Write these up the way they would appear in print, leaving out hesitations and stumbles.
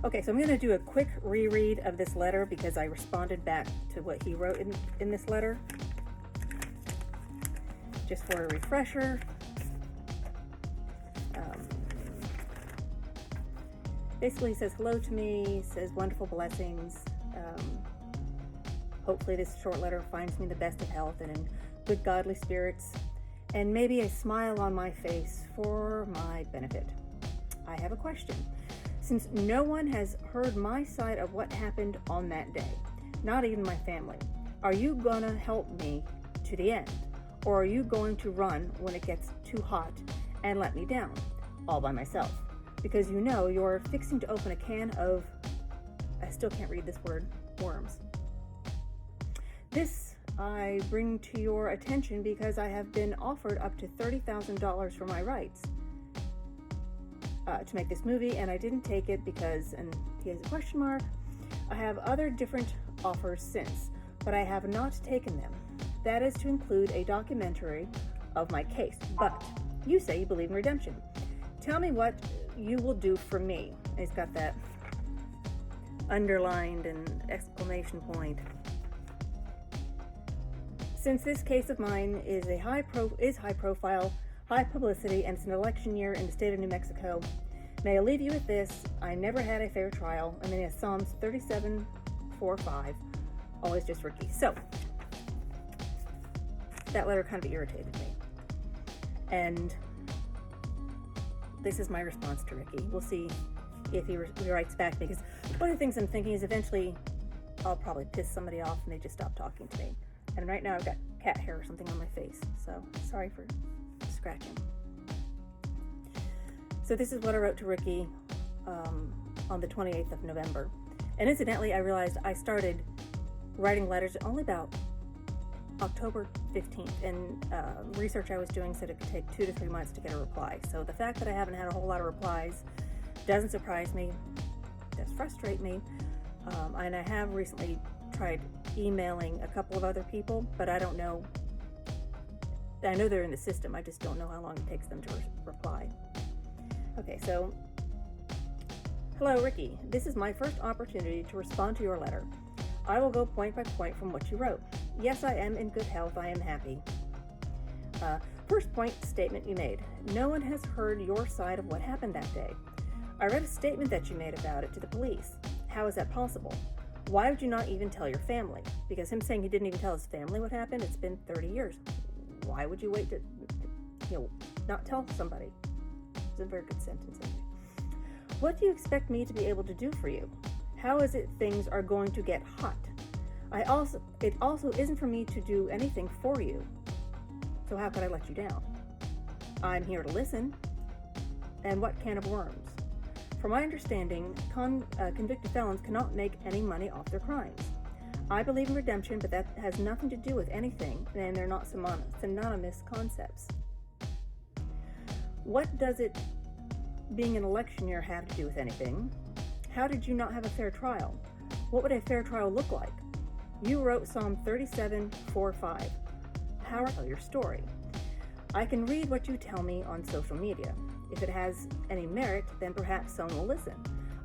Okay, so I'm going to do a quick reread of this letter because I responded back to what he wrote in this letter. Just for a refresher. Basically, he says hello to me, says wonderful blessings. Hopefully this short letter finds me in the best of health and in good godly spirits, and maybe a smile on my face for my benefit. I have a question. Since no one has heard my side of what happened on that day, not even my family, are you gonna help me to the end? Or are you going to run when it gets too hot and let me down, all by myself? Because you know you're fixing to open a can of, I still can't read this word, worms. This I bring to your attention because I have been offered up to $30,000 for my rights to make this movie, and I didn't take it because, and he has a question mark, I have other different offers since, but I have not taken them. That is to include a documentary of my case. But you say you believe in redemption. Tell me what you will do for me. And he's got that underlined and exclamation point. Since this case of mine is high profile, high publicity, and it's an election year in the state of New Mexico, may I leave you with this: I never had a fair trial. And then he has Psalms 37:4-5. Always just Ricky. So that letter kind of irritated me. And this is my response to Ricky. We'll see if he writes back, because one of the things I'm thinking is eventually I'll probably piss somebody off and they just stop talking to me. And right now I've got cat hair or something on my face, so sorry for scratching. So this is what I wrote to Ricky on the 28th of November. And incidentally, I realized I started writing letters only about October 15th, and research I was doing said it could take 2 to 3 months to get a reply. So the fact that I haven't had a whole lot of replies doesn't surprise me, does frustrate me, and I have recently tried emailing a couple of other people, but I don't know, I know they're in the system, I just don't know how long it takes them to reply. Okay, so, hello Ricky, this is my first opportunity to respond to your letter. I will go point by point from what you wrote. Yes, I am in good health. I am happy. First point statement you made. No one has heard your side of what happened that day. I read a statement that you made about it to the police. How is that possible? Why would you not even tell your family? Because him saying he didn't even tell his family what happened, it's been 30 years. Why would you wait to not tell somebody? It's a very good sentence. What do you expect me to be able to do for you? How is it things are going to get hot? It also isn't for me to do anything for you. So how could I let you down? I'm here to listen. And what can of worms? From my understanding, convicted felons cannot make any money off their crimes. I believe in redemption, but that has nothing to do with anything, and they're not synonymous concepts. What does it, being an election year, have to do with anything? How did you not have a fair trial? What would a fair trial look like? You wrote Psalm 37:4-5. How I tell your story? I can read what you tell me on social media. If it has any merit, then perhaps someone will listen.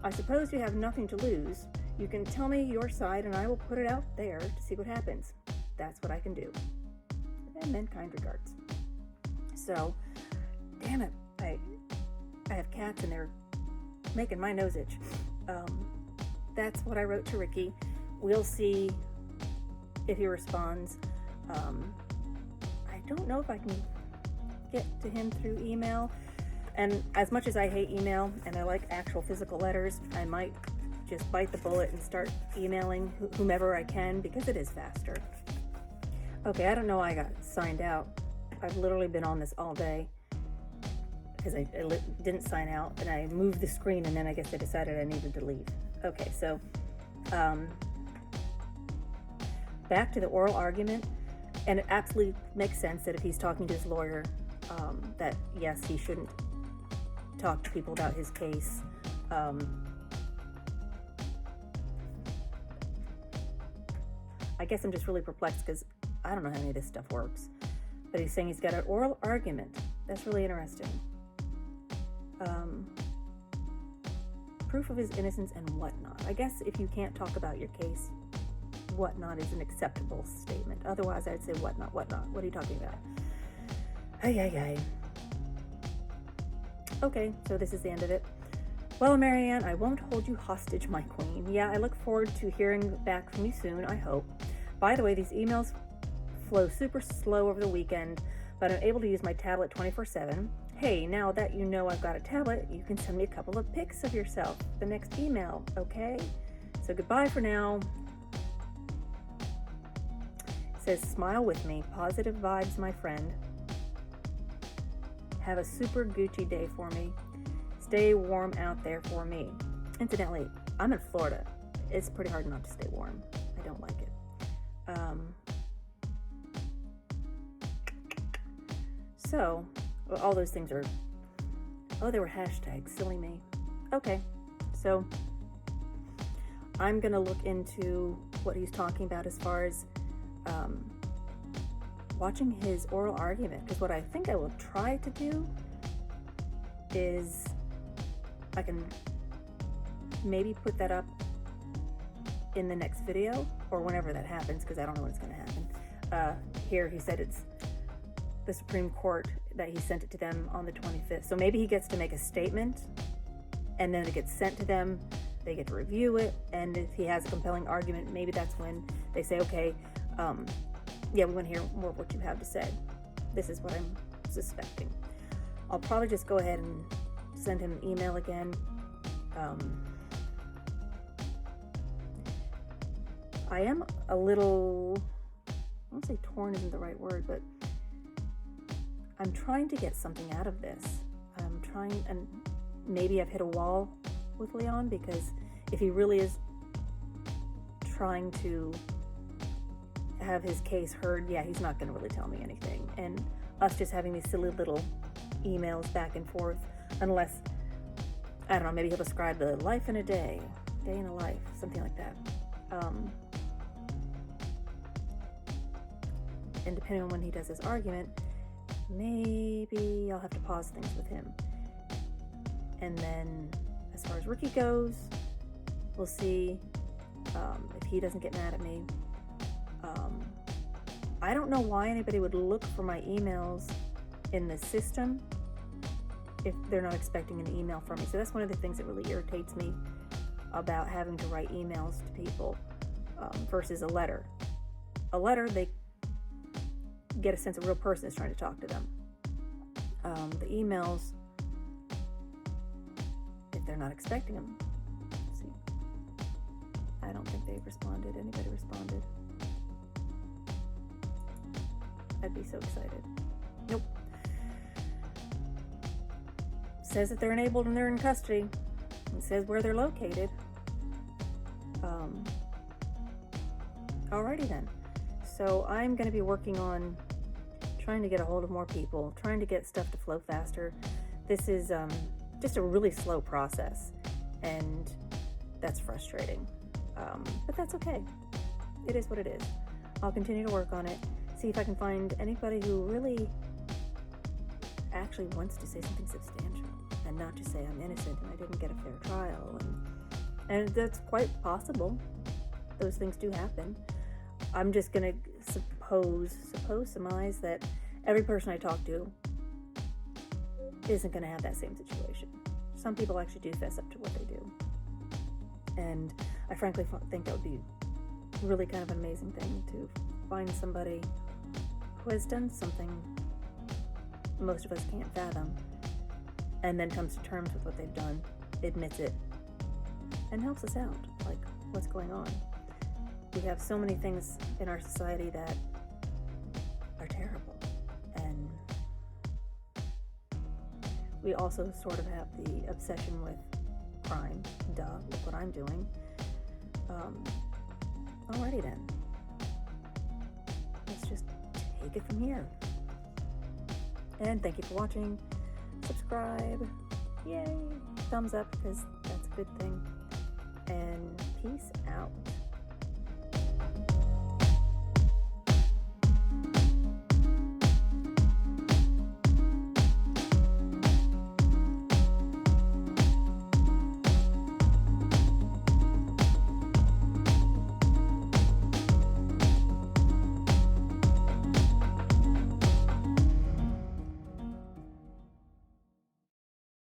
I suppose you have nothing to lose. You can tell me your side and I will put it out there to see what happens. That's what I can do. And then kind regards. So, damn it, I have cats and they're making my nose itch. That's what I wrote to Ricky. We'll see if he responds. I don't know if I can get to him through email. And as much as I hate email and I like actual physical letters, I might just bite the bullet and start emailing whomever I can, because it is faster. Okay, I don't know why I got signed out. I've literally been on this all day because I didn't sign out, and I moved the screen, and then I guess I decided I needed to leave. Okay, so back to the oral argument, and it absolutely makes sense that if he's talking to his lawyer, that yes, he shouldn't talk to people about his case. I guess I'm just really perplexed because I don't know how any of this stuff works. But he's saying he's got an oral argument. That's really interesting. proof of his innocence and whatnot. I guess if you can't talk about your case, whatnot is an acceptable statement. Otherwise, I'd say whatnot. What are you talking about? Ay. Okay, so this is the end of it. Well, Marianne, I won't hold you hostage, my queen. Yeah, I look forward to hearing back from you soon, I hope. By the way, these emails flow super slow over the weekend, but I'm able to use my tablet 24/7. Hey, now that you know I've got a tablet, you can send me a couple of pics of yourself the next email, okay? So goodbye for now. It says, smile with me. Positive vibes, my friend. Have a super Gucci day for me. Stay warm out there for me. Incidentally, I'm in Florida. It's pretty hard not to stay warm. I don't like it. So, all those things are, they were hashtags, silly me. Okay, so I'm going to look into what he's talking about as far as watching his oral argument, because what I think I will try to do is I can maybe put that up in the next video or whenever that happens, because I don't know when it's going to happen. Here he said it's the Supreme Court that he sent it to them on the 25th. So maybe he gets to make a statement and then it gets sent to them. They get to review it. And if he has a compelling argument, maybe that's when they say, okay, yeah, we want to hear more of what you have to say. This is what I'm suspecting. I'll probably just go ahead and send him an email again. I am a little, I won't say torn isn't the right word, but I'm trying to get something out of this. I'm trying, and maybe I've hit a wall with Leon, because if he really is trying to have his case heard, yeah, he's not going to really tell me anything. And us just having these silly little emails back and forth, unless, I don't know, maybe he'll describe the life in a day in a life, something like that. And depending on when he does his argument, maybe I'll have to pause things with him. And then as far as Ricky goes, we'll see if he doesn't get mad at me. I don't know why anybody would look for my emails in the system if they're not expecting an email from me. So that's one of the things that really irritates me about having to write emails to people versus a letter. A letter, they get a sense of a real person is trying to talk to them. The emails, if they're not expecting them, see, I don't think they've responded. Anybody responded? I'd be so excited. Nope. Says that they're enabled and they're in custody. It says where they're located. Alrighty then. So I'm going to be working on trying to get a hold of more people, trying to get stuff to flow faster. This is just a really slow process, and that's frustrating. But that's okay. It is what it is. I'll continue to work on it, see if I can find anybody who really actually wants to say something substantial and not just say I'm innocent and I didn't get a fair trial. And that's quite possible. Those things do happen. I'm just going to surmise that every person I talk to isn't going to have that same situation. Some people actually do fess up to what they do. And I frankly think that would be really kind of an amazing thing, to find somebody who has done something most of us can't fathom and then comes to terms with what they've done, admits it, and helps us out. Like, what's going on? We have so many things in our society that are terrible, and we also sort of have the obsession with crime. Duh, look what I'm doing. Alrighty then. Let's just take it from here. And thank you for watching. Subscribe. Yay. Thumbs up, because that's a good thing. And peace out.